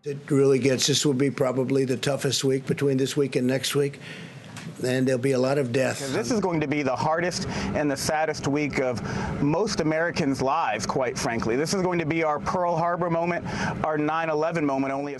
It really gets, this will be probably the toughest week between this week and next week. And there'll be a lot of death. This is going to be the hardest and the saddest week of most Americans' lives, quite frankly. This is going to be our Pearl Harbor moment, our 9/11 moment only.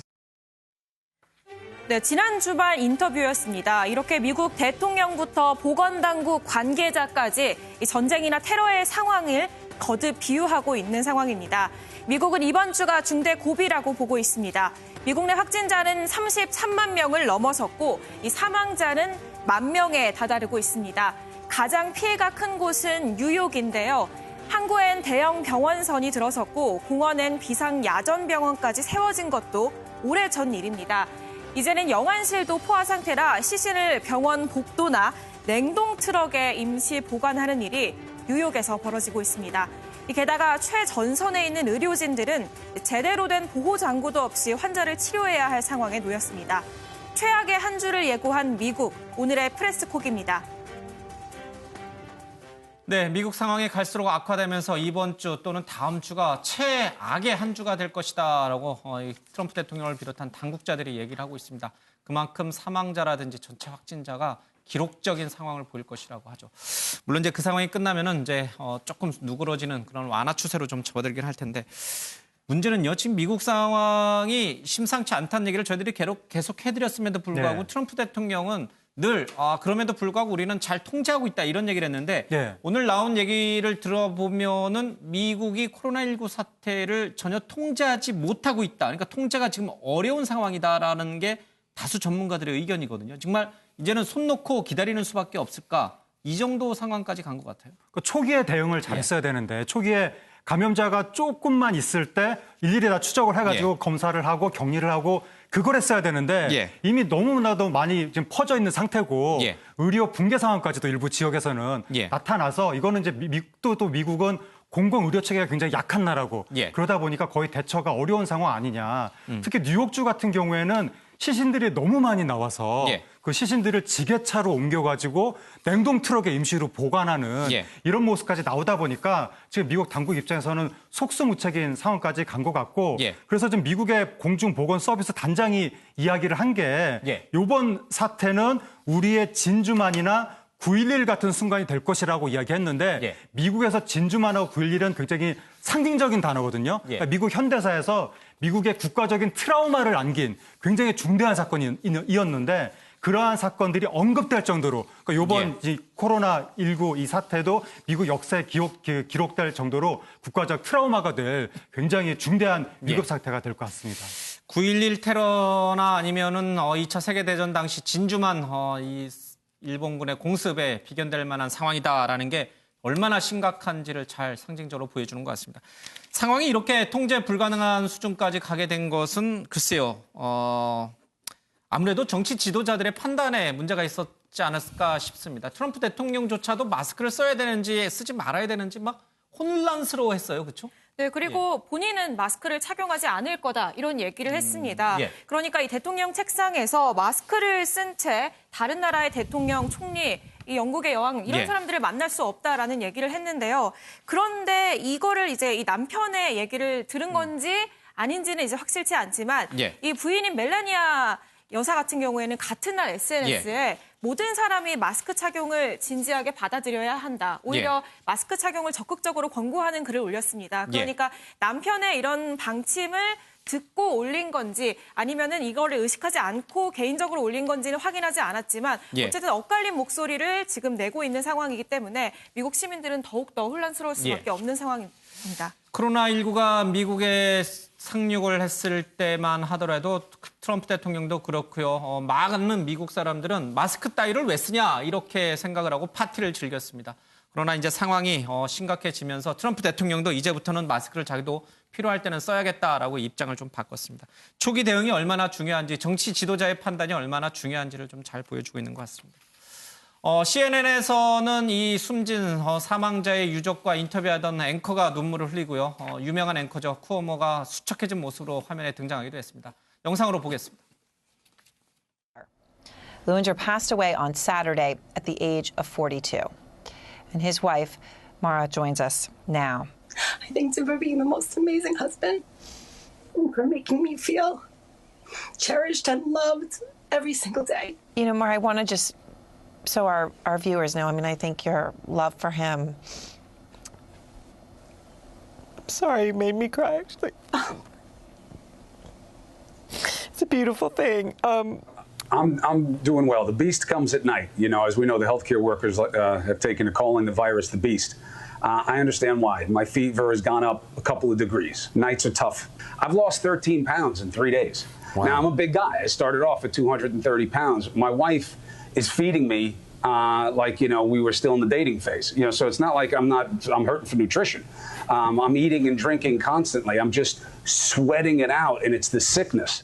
네, 지난 주말 인터뷰였습니다. 이렇게 미국 대통령부터 보건당국 관계자까지 이 전쟁이나 테러의 상황을 거듭 비유하고 있는 상황입니다. 미국은 이번 주가 중대 고비라고 보고 있습니다. 미국 내 확진자는 33만 명을 넘어섰고 이 사망자는 10,000명에 다다르고 있습니다. 가장 피해가 큰 곳은 뉴욕인데요. 항구엔 대형 병원선이 들어섰고 공원엔 비상야전병원까지 세워진 것도 오래전 일입니다. 이제는 영안실도 포화 상태라 시신을 병원 복도나 냉동 트럭에 임시 보관하는 일이 뉴욕에서 벌어지고 있습니다. 게다가 최전선에 있는 의료진들은 제대로 된 보호 장구도 없이 환자를 치료해야 할 상황에 놓였습니다. 최악의 한 주를 예고한 미국, 오늘의 프레스콕입니다. 네, 미국 상황이 갈수록 악화되면서 이번 주 또는 다음 주가 최악의 한 주가 될 것이다라고 트럼프 대통령을 비롯한 당국자들이 얘기를 하고 있습니다. 그만큼 사망자라든지 전체 확진자가 기록적인 상황을 보일 것이라고 하죠. 물론 이제 그 상황이 끝나면은 이제 조금 누그러지는 그런 완화 추세로 좀 접어들긴 할 텐데 문제는요. 지금 미국 상황이 심상치 않다는 얘기를 저희들이 계속 해드렸음에도 불구하고 네. 트럼프 대통령은 늘 그럼에도 불구하고 우리는 잘 통제하고 있다 이런 얘기를 했는데 네. 오늘 나온 얘기를 들어보면은 미국이 코로나19 사태를 전혀 통제하지 못하고 있다. 그러니까 통제가 지금 어려운 상황이다라는 게 다수 전문가들의 의견이거든요. 정말 이제는 손 놓고 기다리는 수밖에 없을까? 이 정도 상황까지 간 것 같아요. 그 초기에 대응을 잘했어야 되는데 초기에 감염자가 조금만 있을 때 일일이 다 추적을 해가지고 검사를 하고 격리를 하고 그걸 했어야 되는데 이미 너무나도 많이 지금 퍼져 있는 상태고 의료 붕괴 상황까지도 일부 지역에서는 나타나서 이거는 이제 또 미국은 공공의료 체계가 굉장히 약한 나라고 그러다 보니까 거의 대처가 어려운 상황 아니냐. 특히 뉴욕주 같은 경우에는 시신들이 너무 많이 나와서 그 시신들을 지게차로 옮겨가지고 냉동 트럭에 임시로 보관하는 이런 모습까지 나오다 보니까 지금 미국 당국 입장에서는 속수무책인 상황까지 간 것 같고 그래서 지금 미국의 공중보건 서비스 단장이 이야기를 한 게 이번 사태는 우리의 진주만이나 9.11 같은 순간이 될 것이라고 이야기했는데 미국에서 진주만하고 9.11은 굉장히 상징적인 단어거든요. 그러니까 미국 현대사에서 미국의 국가적인 트라우마를 안긴 굉장히 중대한 사건이었는데 그러한 사건들이 언급될 정도로 그러니까 이번 이 코로나19 이 사태도 미국 역사에 기록될 정도로 국가적 트라우마가 될 굉장히 중대한 위급 사태가 될 것 같습니다. 9.11 테러나 아니면은 2차 세계대전 당시 진주만 이 일본군의 공습에 비견될 만한 상황이다라는 게 얼마나 심각한지를 잘 상징적으로 보여주는 것 같습니다. 상황이 이렇게 통제 불가능한 수준까지 가게 된 것은 글쎄요. 아무래도 정치 지도자들의 판단에 문제가 있었지 않았을까 싶습니다. 트럼프 대통령조차도 마스크를 써야 되는지 쓰지 말아야 되는지 막 혼란스러워했어요. 그렇죠? 네, 그리고 본인은 마스크를 착용하지 않을 거다 이런 얘기를 했습니다. 그러니까 이 대통령 책상에서 마스크를 쓴 채 다른 나라의 대통령, 총리, 이 영국의 여왕 이런 사람들을 만날 수 없다라는 얘기를 했는데요. 그런데 이거를 이제 이 남편의 얘기를 들은 건지 아닌지는 이제 확실치 않지만 이 부인인 멜라니아 여사 같은 경우에는 같은 날 SNS에 모든 사람이 마스크 착용을 진지하게 받아들여야 한다. 오히려 마스크 착용을 적극적으로 권고하는 글을 올렸습니다. 그러니까 남편의 이런 방침을 듣고 올린 건지 아니면은 이거를 의식하지 않고 개인적으로 올린 건지는 확인하지 않았지만 어쨌든 엇갈린 목소리를 지금 내고 있는 상황이기 때문에 미국 시민들은 더욱더 혼란스러울 수밖에 없는 상황입니다. 코로나19가 미국에 상륙을 했을 때만 하더라도 트럼프 대통령도 그렇고요. 많은 미국 사람들은 마스크 따위를 왜 쓰냐 이렇게 생각을 하고 파티를 즐겼습니다. 그러나 이제 상황이 심각해지면서 트럼프 대통령도 이제부터는 마스크를 자기도 필요할 때는 써야겠다라고 입장을 좀 바꿨습니다. 초기 대응이 얼마나 중요한지, 정치 지도자의 판단이 얼마나 중요한지를 좀 잘 보여주고 있는 것 같습니다. CNN에서는 이 숨진 사망자의 유족과 인터뷰하던 앵커가 눈물을 흘리고요. 유명한 앵커죠. 쿠오모가 수척해진 모습으로 화면에 등장하기도 했습니다. 영상으로 보겠습니다. Lowinger passed away on Saturday at the age of 42. And his wife, Mara, joins us now. I thank him for being the most amazing husband and for making me feel cherished and loved every single day. You know, Mara, I want to just, so our viewers know, I mean, I think your love for him. I'm sorry, you made me cry, actually. It's a beautiful thing. I'm doing well. The beast comes at night. You know, as we know, the healthcare workers have taken to calling the virus the beast. I understand why. My fever has gone up a couple of degrees. Nights are tough. I've lost 13 pounds in 3 days. Wow. Now, I'm a big guy. I started off at 230 pounds. My wife is feeding me like, you know, we were still in the dating phase. You know, so it's not like I'm hurting for nutrition. I'm eating and drinking constantly. I'm just sweating it out, and it's the sickness.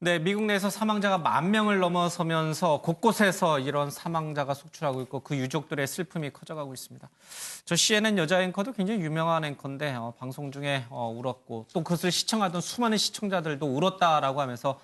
네, 미국 내에서 사망자가 10,000명을 넘어서면서 곳곳에서 이런 사망자가 속출하고 있고 그 유족들의 슬픔이 커져가고 있습니다. 저 CNN 여자 앵커도 굉장히 유명한 앵커인데 방송 중에 울었고 또 그것을 시청하던 수많은 시청자들도 울었다라고 하면서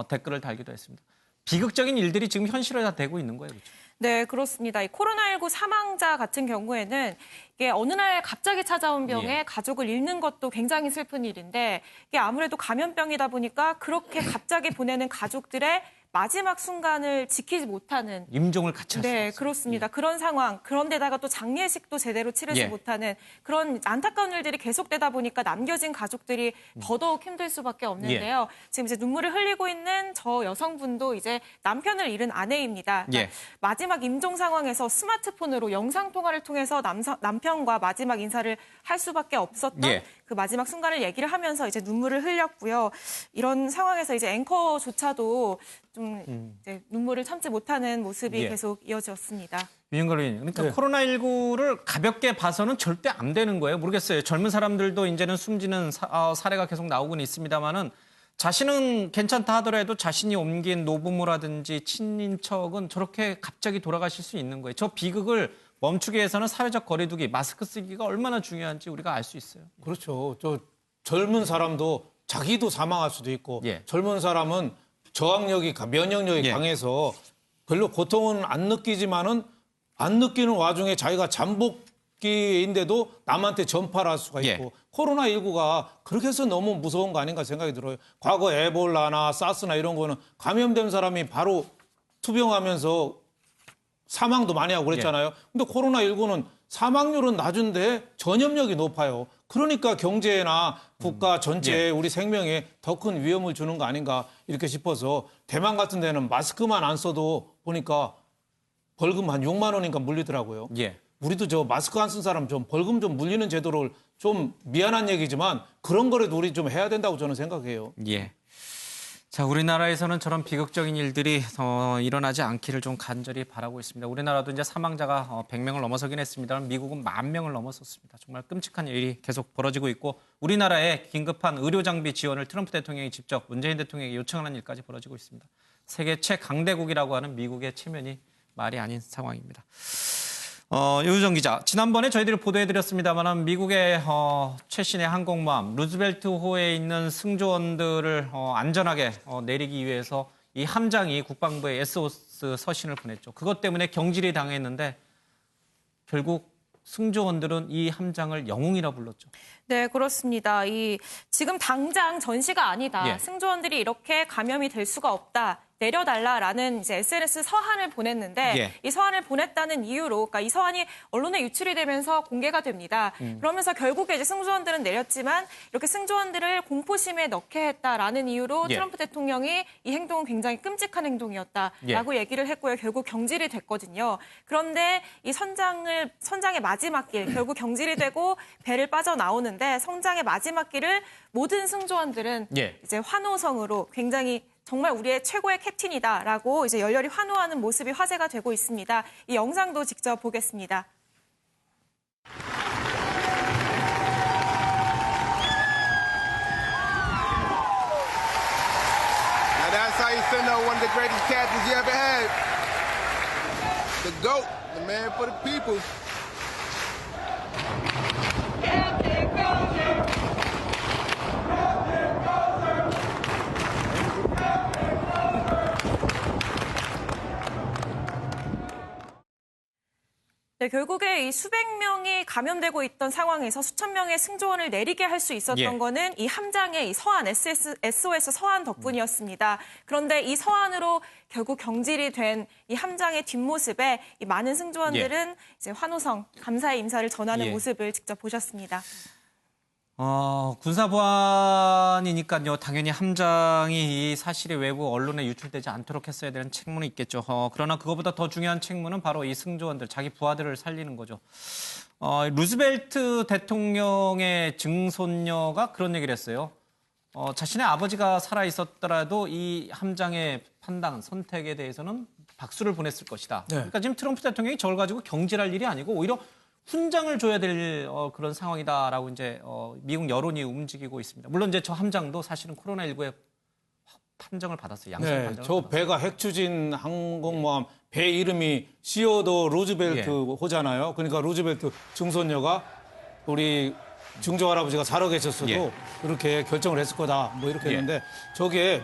댓글을 달기도 했습니다. 비극적인 일들이 지금 현실화되고 있는 거예요, 그렇죠? 네, 그렇습니다. 이 코로나19 사망자 같은 경우에는 이게 어느 날 갑자기 찾아온 병에 가족을 잃는 것도 굉장히 슬픈 일인데 이게 아무래도 감염병이다 보니까 그렇게 갑자기 보내는 가족들의 마지막 순간을 지키지 못하는 임종을 같이 할 수 네, 없어요. 그렇습니다. 그런 상황. 그런데다가 또 장례식도 제대로 치르지 못하는 그런 안타까운 일들이 계속되다 보니까 남겨진 가족들이 더더욱 힘들 수밖에 없는데요. 지금 이제 눈물을 흘리고 있는 저 여성분도 이제 남편을 잃은 아내입니다. 그러니까 마지막 임종 상황에서 스마트폰으로 영상 통화를 통해서 남편과 마지막 인사를 할 수밖에 없었던 그 마지막 순간을 얘기를 하면서 이제 눈물을 흘렸고요. 이런 상황에서 이제 앵커조차도 좀 이제 눈물을 참지 못하는 모습이 계속 이어졌습니다. 윤영걸 의원님, 그러니까 코로나19를 가볍게 봐서는 절대 안 되는 거예요. 모르겠어요. 젊은 사람들도 이제는 숨지는 사례가 계속 나오고는 있습니다만은 자신은 괜찮다 하더라도 자신이 옮긴 노부모라든지 친인척은 저렇게 갑자기 돌아가실 수 있는 거예요. 저 비극을 멈추기 위해서는 사회적 거리두기, 마스크 쓰기가 얼마나 중요한지 우리가 알 수 있어요. 그렇죠. 저 젊은 사람도 자기도 사망할 수도 있고 젊은 사람은 저항력이, 면역력이 강해서 별로 고통은 안 느끼지만은 안 느끼는 와중에 자기가 잠복기인데도 남한테 전파를 할 수가 있고 코로나19가 그렇게 해서 너무 무서운 거 아닌가 생각이 들어요. 과거 에볼라나 사스나 이런 거는 감염된 사람이 바로 투병하면서 사망도 많이 하고 그랬잖아요. 근데 코로나19는 사망률은 낮은데 전염력이 높아요. 그러니까 경제나 국가 전체에 우리 생명에 더 큰 위험을 주는 거 아닌가 이렇게 싶어서 대만 같은 데는 마스크만 안 써도 보니까 벌금 한 6만 원인가 물리더라고요. 우리도 저 마스크 안 쓴 사람 좀 벌금 좀 물리는 제도를 좀 미안한 얘기지만 그런 거라도 우리 좀 해야 된다고 저는 생각해요. 자, 우리나라에서는 저런 비극적인 일들이 일어나지 않기를 좀 간절히 바라고 있습니다. 우리나라도 이제 사망자가 100명을 넘어서긴 했습니다만 미국은 10,000명을 넘어섰습니다. 정말 끔찍한 일이 계속 벌어지고 있고 우리나라의 긴급한 의료 장비 지원을 트럼프 대통령이 직접 문재인 대통령에게 요청하는 일까지 벌어지고 있습니다. 세계 최강대국이라고 하는 미국의 체면이 말이 아닌 상황입니다. 유유정 기자, 지난번에 저희들이 보도해드렸습니다만 미국의 최신의 항공모함 루즈벨트호에 있는 승조원들을 안전하게 내리기 위해서 이 함장이 국방부에 SOS 서신을 보냈죠. 그것 때문에 경질이 당했는데 결국 승조원들은 이 함장을 영웅이라 불렀죠. 네, 그렇습니다. 지금 당장 전시가 아니다. 승조원들이 이렇게 감염이 될 수가 없다. 내려달라라는 이제 SNS 서한을 보냈는데 이 서한을 보냈다는 이유로, 그러니까 이 서한이 언론에 유출이 되면서 공개가 됩니다. 그러면서 결국에 이제 승조원들은 내렸지만 이렇게 승조원들을 공포심에 넣게 했다라는 이유로 트럼프 대통령이 이 행동은 굉장히 끔찍한 행동이었다라고 얘기를 했고요. 결국 경질이 됐거든요. 그런데 이 선장의 마지막 길, 결국 경질이 되고 배를 빠져나오는데 선장의 마지막 길을 모든 승조원들은 이제 환호성으로 굉장히 정말 우리의 최고의 캡틴이다라고 이제 열렬히 환호하는 모습이 화제가 되고 있습니다. 이 영상도 직접 보겠습니다. Now that's how you send out one of the greatest captains you ever had. The GOAT, the man for the people. 네, 결국에 이 수백 명이 감염되고 있던 상황에서 수천 명의 승조원을 내리게 할 수 있었던 거는 이 함장의 이 서한 SOS 서한 덕분이었습니다. 그런데 이 서한으로 결국 경질이 된 이 함장의 뒷모습에 이 많은 승조원들은 이제 환호성, 감사의 인사를 전하는 모습을 직접 보셨습니다. 군사보안이니까요. 당연히 함장이 이 사실이 외부 언론에 유출되지 않도록 했어야 되는 책무는 있겠죠. 그러나 그것보다 더 중요한 책무는 바로 이 승조원들, 자기 부하들을 살리는 거죠. 루즈벨트 대통령의 증손녀가 그런 얘기를 했어요. 자신의 아버지가 살아있었더라도 이 함장의 판단, 선택에 대해서는 박수를 보냈을 것이다. 그러니까 지금 트럼프 대통령이 저걸 가지고 경질할 일이 아니고 오히려 훈장을 줘야 될 그런 상황이다라고 이제 미국 여론이 움직이고 있습니다. 물론 이제 저 함장도 사실은 코로나19에 판정을 받았어요. 양성 판정을 저 받았어요. 배가 핵추진 항공모함 배 이름이 시어도 루즈벨트 호잖아요. 그러니까 루즈벨트 증손녀가 우리 증조 할아버지가 살아계셨어도 이렇게 결정을 했을 거다. 뭐 이렇게 했는데 저게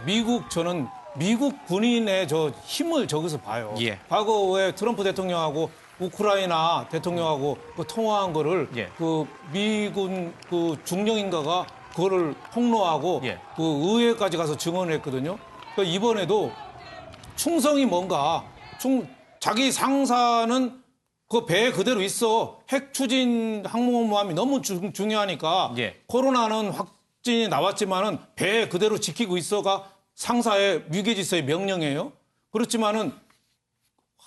저는 미국 군인의 저 힘을 저기서 봐요. 과거에 트럼프 대통령하고 우크라이나 대통령하고 그 통화한 거를 그 미군 그 중령인가가 그거를 폭로하고 그 의회까지 가서 증언을 했거든요. 그러니까 이번에도 충성이 뭔가 자기 상사는 그 배에 그대로 있어. 핵 추진 항공모함이 너무 중요하니까 코로나는 확진이 나왔지만은 배에 그대로 지키고 있어가 상사의 위계질서의 명령이에요. 그렇지만은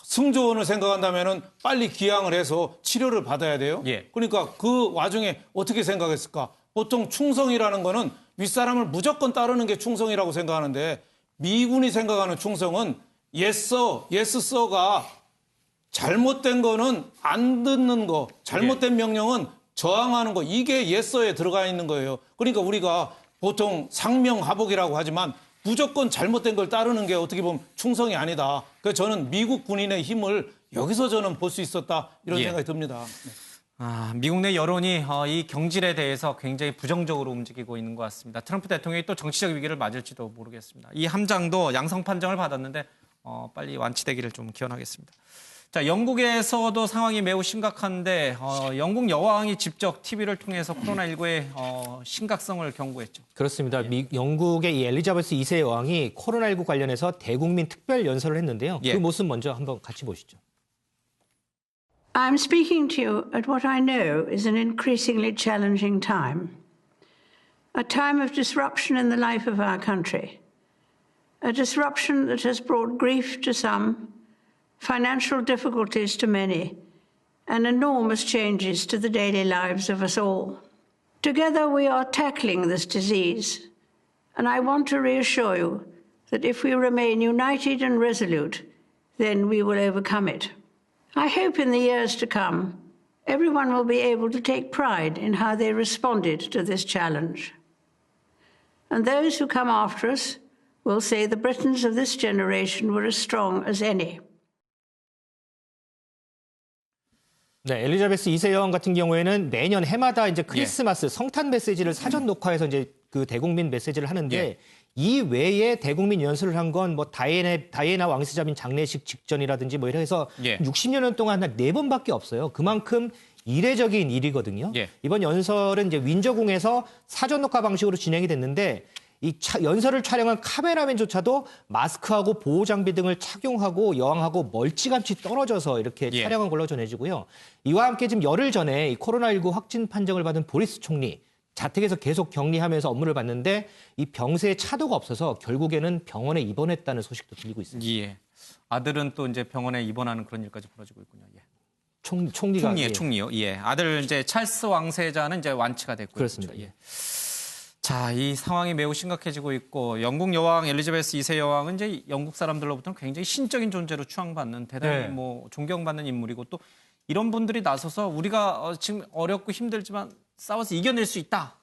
승조원을 생각한다면은 빨리 기항을 해서 치료를 받아야 돼요. 그러니까 그 와중에 어떻게 생각했을까? 보통 충성이라는 거는 윗사람을 무조건 따르는 게 충성이라고 생각하는데 미군이 생각하는 충성은 yes sir가 잘못된 거는 안 듣는 거, 잘못된 명령은 저항하는 거, 이게 yes sir에 들어가 있는 거예요. 그러니까 우리가 보통 상명하복이라고 하지만 무조건 잘못된 걸 따르는 게 어떻게 보면 충성이 아니다. 그래서 저는 미국 군인의 힘을 여기서 저는 볼 수 있었다. 이런 생각이 듭니다. 미국 내 여론이 이 경질에 대해서 굉장히 부정적으로 움직이고 있는 것 같습니다. 트럼프 대통령이 또 정치적 위기를 맞을지도 모르겠습니다. 이 함장도 양성 판정을 받았는데 빨리 완치되기를 좀 기원하겠습니다. 자, 영국에서도 상황이 매우 심각한데 영국 여왕이 직접 TV를 통해서 코로나19의 심각성을 경고했죠. 그렇습니다. 영국의 이 엘리자베스 2세 여왕이 코로나19 관련해서 대국민 특별 연설을 했는데요. 그 모습 먼저 한번 같이 보시죠. I'm speaking to you at what I know is an increasingly challenging time. A time of disruption in the life of our country. A disruption that has brought grief to some, financial difficulties to many, and enormous changes to the daily lives of us all. Together we are tackling this disease, and I want to reassure you that if we remain united and resolute, then we will overcome it. I hope in the years to come, everyone will be able to take pride in how they responded to this challenge. And those who come after us will say the Britons of this generation were as strong as any. 네, 엘리자베스 2세 여왕 같은 경우에는 매년 해마다 이제 크리스마스 성탄 메시지를 사전 녹화해서 이제 그 대국민 메시지를 하는데 이 외에 대국민 연설을 한 건 뭐 다이애나 왕세자빈 장례식 직전이라든지 뭐 이래 해서 60년 동안 한 4번밖에 없어요. 그만큼 이례적인 일이거든요. 이번 연설은 이제 윈저궁에서 사전 녹화 방식으로 진행이 됐는데 이 연설을 촬영한 카메라맨조차도 마스크하고 보호 장비 등을 착용하고 여왕하고 멀찌감치 떨어져서 이렇게 촬영한 걸로 전해지고요. 이와 함께 지금 열흘 전에 이 코로나19 확진 판정을 받은 보리스 총리 자택에서 계속 격리하면서 업무를 받는데 이 병세에 차도가 없어서 결국에는 병원에 입원했다는 소식도 들리고 있습니다. 아들은 또 이제 병원에 입원하는 그런 일까지 벌어지고 있군요. 총리가 총리요. 아들 이제 찰스 왕세자는 이제 완치가 됐고요. 그렇습니다. 그렇죠. 자, 이 상황이 매우 심각해지고 있고 영국 여왕 엘리자베스 2세 여왕은 이제 영국 사람들로부터는 굉장히 신적인 존재로 추앙받는 대단히 뭐 존경받는 인물이고 또 이런 분들이 나서서 우리가 지금 어렵고 힘들지만 싸워서 이겨낼 수 있다.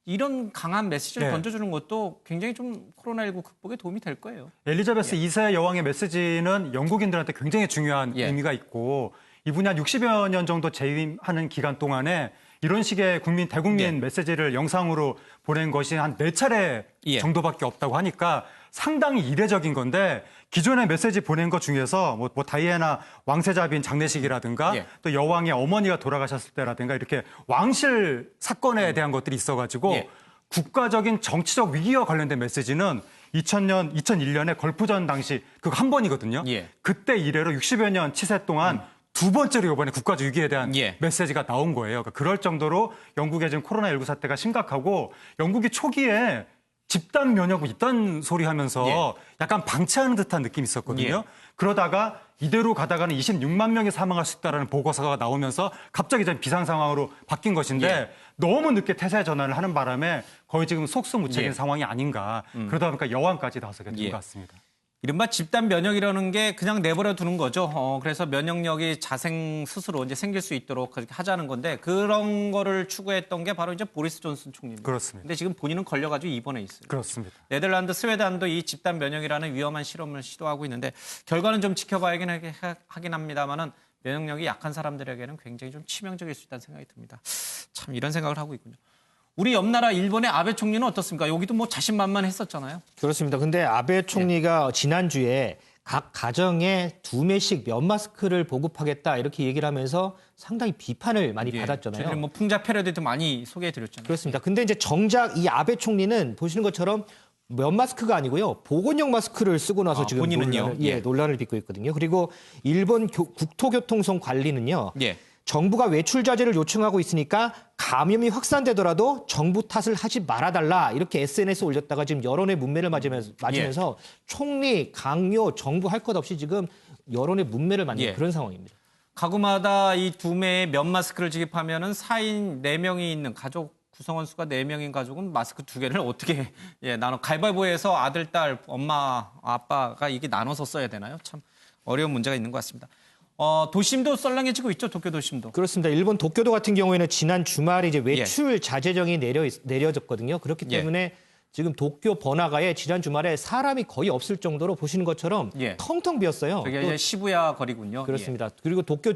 이런 강한 메시지를 던져주는 것도 굉장히 좀 코로나19 극복에 도움이 될 거예요. 엘리자베스 2세 여왕의 메시지는 영국인들한테 굉장히 중요한 의미가 있고 이분이 한 60여 년 정도 재임하는 기간 동안에 이런 식의 대국민 메시지를 영상으로 보낸 것이 한 4차례 정도밖에 없다고 하니까 상당히 이례적인 건데 기존의 메시지 보낸 것 중에서 뭐 다이애나 왕세자빈 장례식이라든가 또 여왕의 어머니가 돌아가셨을 때라든가 이렇게 왕실 사건에 대한 것들이 있어가지고 국가적인 정치적 위기와 관련된 메시지는 2001년에 걸프전 당시 그거 한 번이거든요. 그때 이래로 60여 년 치세 동안 두 번째로 이번에 국가적 위기에 대한 메시지가 나온 거예요. 그러니까 그럴 정도로 영국의 지금 코로나19 사태가 심각하고 영국이 초기에 집단 면역 이딴 소리 하면서 약간 방치하는 듯한 느낌이 있었거든요. 그러다가 이대로 가다가는 26만 명이 사망할 수 있다는 보고서가 나오면서 갑자기 좀 비상 상황으로 바뀐 것인데 너무 늦게 태세 전환을 하는 바람에 거의 지금 속수무책인 상황이 아닌가. 그러다 보니까 여왕까지 나서게 된 것 같습니다. 이른바 집단 면역이라는 게 그냥 내버려 두는 거죠. 그래서 면역력이 자생 스스로 이제 생길 수 있도록 그렇게 하자는 건데 그런 거를 추구했던 게 바로 이제 보리스 존슨 총리입니다. 그렇습니다. 근데 지금 본인은 걸려가지고 입원해 있어요. 그렇습니다. 네덜란드, 스웨덴도 이 집단 면역이라는 위험한 실험을 시도하고 있는데 결과는 좀 지켜봐야긴 하긴 합니다만은 면역력이 약한 사람들에게는 굉장히 좀 치명적일 수 있다는 생각이 듭니다. 참 이런 생각을 하고 있군요. 우리 옆 나라 일본의 아베 총리는 어떻습니까? 여기도 뭐 자신만만했었잖아요. 그렇습니다. 근데 아베 총리가 지난주에 각 가정에 2매씩 면 마스크를 보급하겠다 이렇게 얘기를 하면서 상당히 비판을 많이 받았잖아요. 저희는 뭐 풍자 패러디도 많이 소개해드렸잖아요. 그렇습니다. 근데 이제 정작 이 아베 총리는 보시는 것처럼 면 마스크가 아니고요. 보건용 마스크를 쓰고 나서 지금 논란을 빚고 있거든요. 그리고 일본 국토교통성 관리는요. 정부가 외출 자제를 요청하고 있으니까 감염이 확산되더라도 정부 탓을 하지 말아달라 이렇게 SNS에 올렸다가 지금 여론의 문매를 맞으면서 총리, 강요, 정부 할 것 없이 지금 여론의 문매를 맞는 그런 상황입니다. 가구마다 이 2매의 면 마스크를 지급하면은 4인 4명이 있는 가족 구성원 수가 4명인 가족은 마스크 2개를 어떻게 나눠 가위바위보해서 아들, 딸, 엄마, 아빠가 이게 나눠서 써야 되나요? 참 어려운 문제가 있는 것 같습니다. 도심도 썰렁해지고 있죠, 도쿄 도심도. 그렇습니다. 일본 도쿄도 같은 경우에는 지난 주말에 이제 외출 자제령이 내려졌거든요. 그렇기 때문에 지금 도쿄 번화가에 지난 주말에 사람이 거의 없을 정도로 보시는 것처럼 텅텅 비었어요. 그게 이제 시부야 거리군요. 그렇습니다. 그리고 도쿄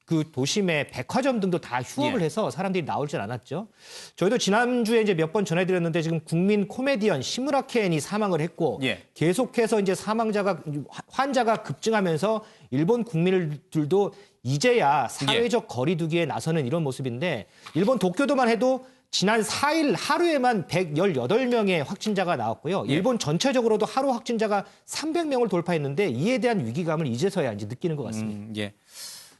그 도심의 백화점 등도 다 휴업을 해서 사람들이 나오질 않았죠. 저희도 지난주에 이제 몇 번 전해드렸는데 지금 국민 코미디언 시무라 켄이 사망을 했고 계속해서 이제 환자가 급증하면서 일본 국민들도 이제야 사회적 거리두기에 나서는 이런 모습인데 일본 도쿄도만 해도 지난 4일 하루에만 118명의 확진자가 나왔고요. 일본 전체적으로도 하루 확진자가 300명을 돌파했는데 이에 대한 위기감을 이제서야 이제 느끼는 것 같습니다.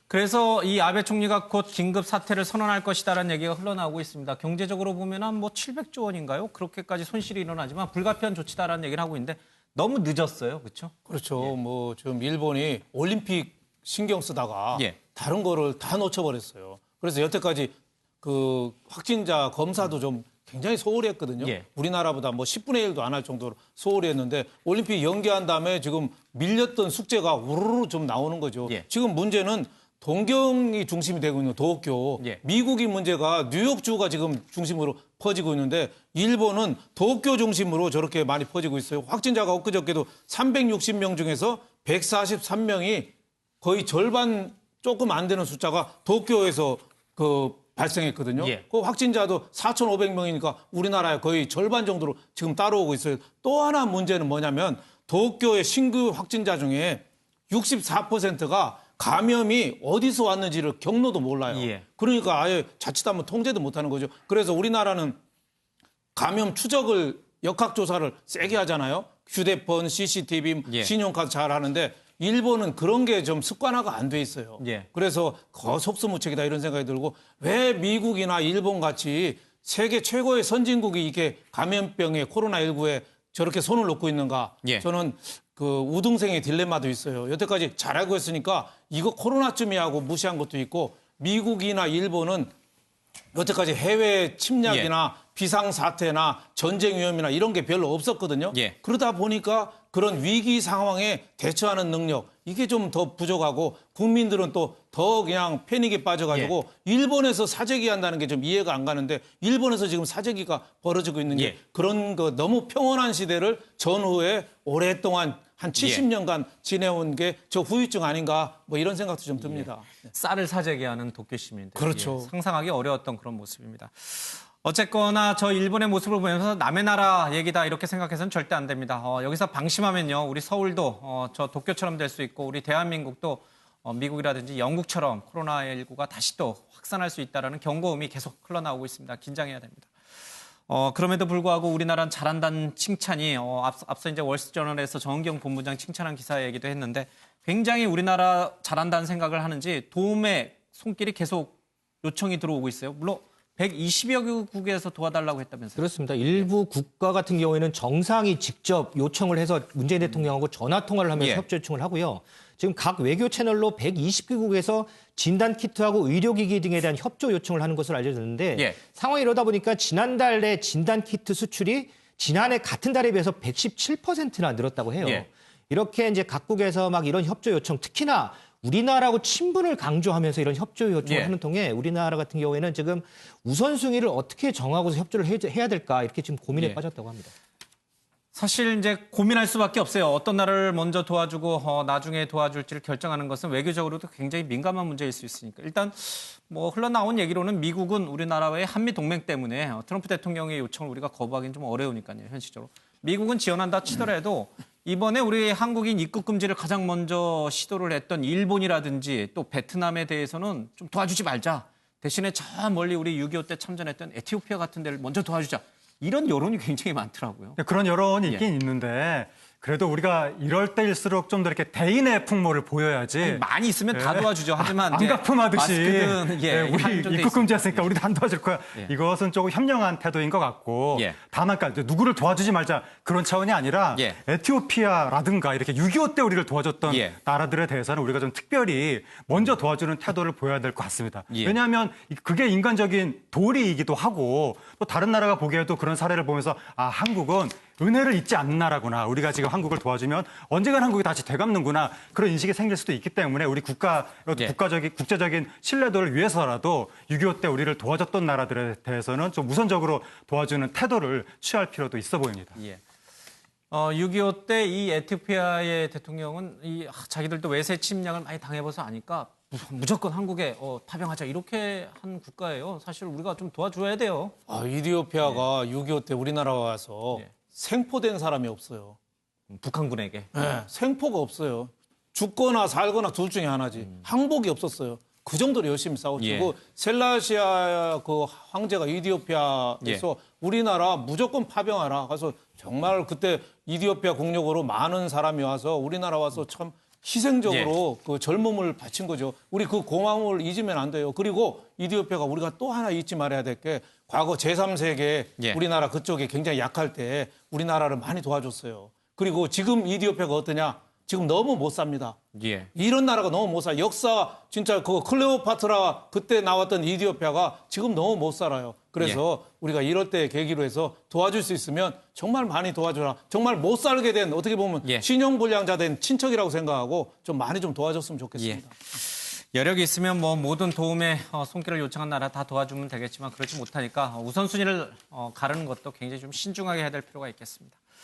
그래서 이 아베 총리가 곧 긴급 사태를 선언할 것이다라는 얘기가 흘러나오고 있습니다. 경제적으로 보면 한 뭐 700조 원인가요? 그렇게까지 손실이 일어나지만 불가피한 조치다라는 얘기를 하고 있는데 너무 늦었어요. 그렇죠? 그렇죠. 뭐 지금 일본이 올림픽 신경 쓰다가 다른 거를 다 놓쳐버렸어요. 그래서 여태까지 그 확진자 검사도 좀 굉장히 소홀히 했거든요. 우리나라보다 뭐 10분의 1도 안 할 정도로 소홀히 했는데 올림픽 연기한 다음에 지금 밀렸던 숙제가 우르르 좀 나오는 거죠. 지금 문제는 동경이 중심이 되고 있는 도쿄, 미국이 문제가 뉴욕주가 지금 중심으로 퍼지고 있는데 일본은 도쿄 중심으로 저렇게 많이 퍼지고 있어요. 확진자가 엊그저께도 360명 중에서 143명이 거의 절반 조금 안 되는 숫자가 도쿄에서 발생했거든요. 그 확진자도 4,500명이니까 우리나라의 거의 절반 정도로 지금 따라오고 있어요. 또 하나 문제는 뭐냐면 도쿄의 신규 확진자 중에 64%가 감염이 어디서 왔는지를 경로도 몰라요. 그러니까 아예 자칫하면 통제도 못하는 거죠. 그래서 우리나라는 감염 추적을 역학조사를 세게 하잖아요. 휴대폰, CCTV, 신용카드 잘 하는데 일본은 그런 게 좀 습관화가 안 돼 있어요. 그래서 속수무책이다 이런 생각이 들고 왜 미국이나 일본 같이 세계 최고의 선진국이 이렇게 감염병에 코로나19에 저렇게 손을 놓고 있는가. 저는 그 우등생의 딜레마도 있어요. 여태까지 잘 알고 있으니까 이거 코로나쯤이야 하고 무시한 것도 있고 미국이나 일본은 여태까지 해외 침략이나 비상사태나 전쟁 위험이나 이런 게 별로 없었거든요. 그러다 보니까 그런 위기 상황에 대처하는 능력 이게 좀 더 부족하고 국민들은 또 더 그냥 패닉에 빠져가지고 일본에서 사재기 한다는 게 좀 이해가 안 가는데 일본에서 지금 사재기가 벌어지고 있는 게 그런 거 너무 평온한 시대를 전후에 오랫동안 한 70년간 지내온 게 저 후유증 아닌가 뭐 이런 생각도 좀 듭니다. 쌀을 사재기하는 도쿄 시민들. 그렇죠. 상상하기 어려웠던 그런 모습입니다. 어쨌거나 저 일본의 모습을 보면서 남의 나라 얘기다 이렇게 생각해서는 절대 안 됩니다. 여기서 방심하면요. 우리 서울도 저 도쿄처럼 될 수 있고 우리 대한민국도 미국이라든지 영국처럼 코로나19가 다시 또 확산할 수 있다는 경고음이 계속 흘러나오고 있습니다. 긴장해야 됩니다. 그럼에도 불구하고 우리나라는 잘한다는 칭찬이 앞서 이제 월스트저널에서 정은경 본부장 칭찬한 기사 얘기도 했는데 굉장히 우리나라 잘한다는 생각을 하는지 도움의 손길이 계속 요청이 들어오고 있어요. 물론 120여 국에서 도와달라고 했다면서요? 그렇습니다. 일부 국가 같은 경우에는 정상이 직접 요청을 해서 문재인 대통령하고 전화 통화를 하면서 협조 요청을 하고요. 지금 각 외교 채널로 120개국에서 진단키트하고 의료기기 등에 대한 협조 요청을 하는 것으로 알려졌는데 상황이 이러다 보니까 지난달에 진단키트 수출이 지난해 같은 달에 비해서 117%나 늘었다고 해요. 이렇게 이제 각국에서 막 이런 협조 요청, 특히나 우리나라하고 친분을 강조하면서 이런 협조 요청을 하는 통에 우리나라 같은 경우에는 지금 우선순위를 어떻게 정하고서 협조를 해야 될까 이렇게 지금 고민에 빠졌다고 합니다. 사실 이제 고민할 수밖에 없어요. 어떤 나라를 먼저 도와주고 나중에 도와줄지를 결정하는 것은 외교적으로도 굉장히 민감한 문제일 수 있으니까. 일단 뭐 흘러나온 얘기로는 미국은 우리나라와의 한미 동맹 때문에 트럼프 대통령의 요청을 우리가 거부하기는 좀 어려우니까요. 현실적으로. 미국은 지원한다 치더라도 이번에 우리 한국인 입국 금지를 가장 먼저 시도를 했던 일본이라든지 또 베트남에 대해서는 좀 도와주지 말자. 대신에 저 멀리 우리 6.25 때 참전했던 에티오피아 같은 데를 먼저 도와주자. 이런 여론이 굉장히 많더라고요. 그런 여론이 있긴 있는데 그래도 우리가 이럴 때일수록 좀 더 이렇게 대인의 풍모를 보여야지. 아니, 많이 있으면 다 도와주죠. 하지만 안가품하듯이 우리 입국 금지했으니까 우리도 안 도와줄 거야. 이것은 조금 현명한 태도인 것 같고 다만 그러니까 누구를 도와주지 말자 그런 차원이 아니라 에티오피아라든가 이렇게 6.25 때 우리를 도와줬던 나라들에 대해서는 우리가 좀 특별히 먼저 도와주는 태도를 보여야 될 것 같습니다. 왜냐하면 그게 인간적인 도리이기도 하고 또 다른 나라가 보기에도 그런 사례를 보면서 한국은 은혜를 잊지 않는 나라구나. 우리가 지금 한국을 도와주면 언젠간 한국이 다시 되갚는구나. 그런 인식이 생길 수도 있기 때문에 우리 국제적인 신뢰도를 위해서라도 6.25 때 우리를 도와줬던 나라들에 대해서는 좀 우선적으로 도와주는 태도를 취할 필요도 있어 보입니다. 6.25 때 이 에티오피아의 대통령은 자기들도 외세 침략을 많이 당해봐서 아니까 무조건 한국에 파병하자 이렇게 한 국가예요. 사실 우리가 좀 도와줘야 돼요. 이디오피아가 6.25 때 우리나라 와서 생포된 사람이 없어요. 북한군에게? 네, 생포가 없어요. 죽거나 살거나 둘 중에 하나지. 항복이 없었어요. 그 정도로 열심히 싸웠죠. 그 셀라시아 그 황제가 이디오피아에서 우리나라 무조건 파병하라. 그래서 정말 그때 이디오피아 국력으로 많은 사람이 와서 우리나라 와서 참 희생적으로 그 젊음을 바친 거죠. 우리 그 고마움을 잊으면 안 돼요. 그리고 이디오피아가 우리가 또 하나 잊지 말아야 될 게 과거 제3세계 우리나라 그쪽에 굉장히 약할 때 우리나라를 많이 도와줬어요. 그리고 지금 이디오피아가 어떠냐? 지금 너무 못 삽니다. 이런 나라가 너무 못 살아요. 역사 진짜 그 클레오파트라 그때 나왔던 이디오피아가 지금 너무 못 살아요. 그래서 우리가 이럴 때 계기로 해서 도와줄 수 있으면 정말 많이 도와줘라. 정말 못 살게 된 어떻게 보면 신용불량자 된 친척이라고 생각하고 좀 많이 좀 도와줬으면 좋겠습니다. 여력이 있으면 뭐 모든 도움의 손길을 요청한 나라 다 도와주면 되겠지만 그렇지 못하니까 우선순위를 가르는 것도 굉장히 좀 신중하게 해야 될 필요가 있겠습니다.